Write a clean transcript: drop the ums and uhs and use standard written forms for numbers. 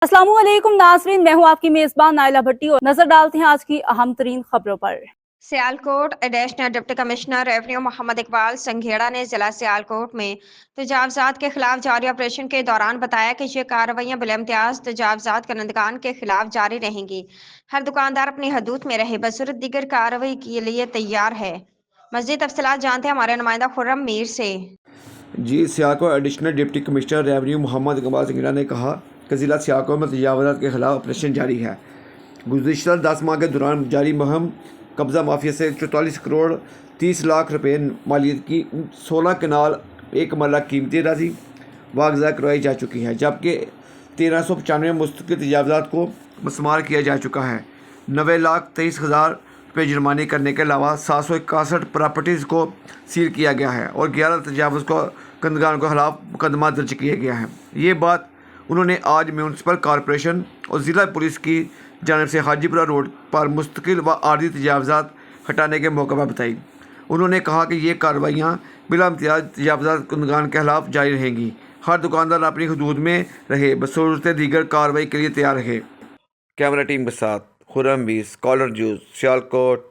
अस्सलाम वालेकुम नाज़रीन, मैं हूं आपकी मेज़बान नाइला भट्टी और नजर डालते हैं आज की अहम तरीन खबरों पर। Sialkot additional deputy commissioner revenue Mohammad Iqbal Sanghera ने जिला सियालकोट में तजावजात के खिलाफ जारी ऑपरेशन के दौरान बताया कि ये कार्रवाइयां बिलइम्तियाज तजावजात करंदगान के खिलाफ जारी रहेंगी। हर दुकानदार अपनी हदूद में रहे, बसूरत दीगर कार्रवाई के लिए तैयार है। मज़ीद तफसीलात जानते हैं हमारे नुमाइंदा खुर्रम मीर से। जी, Sialkot additional deputy commissioner revenue Mohammad Iqbal Sanghera ने कहा कि ज़िला सियालकोट में तजावजात के खिलाफ ऑपरेशन जारी है। गुज़िश्ता 10 माह के दौरान जारी मुहिम कब्ज़ा माफिया से 44 करोड़ 30 लाख रुपए मालियत की 16 कनाल 1 मरला कीमती अराज़ी वागज़ा करवाई जा चुकी है, जबकि 1395 मुस्तकिल तजावजात को मस्मार किया जा चुका है। 90,23,000 रुपये जुर्माने करने के अलावा 761 प्रॉपर्टीज़ को सील किया गया है और 11 तजावज़ को कंदगान के खिलाफ मुकदमा दर्ज किया गया है। ये बात उन्होंने आज म्यूनसिपल कॉरपोरेशन और ज़िला पुलिस की जानिब से हाजीपुरा रोड पर मुस्तकिल व आर्जी तजावज़ात हटाने के मौके पर बताई। उन्होंने कहा कि ये कार्रवाइयाँ बिला इम्तियाज तजावज़ात कंदगान के खिलाफ जारी रहेंगी। हर दुकानदार अपनी हदूद में रहे, बसूरत दीगर कार्रवाई के लिए तैयार रहे। कैमरा टीम के साथ खुर्रम मीर, स्कॉलर न्यूज़, सियालकोट।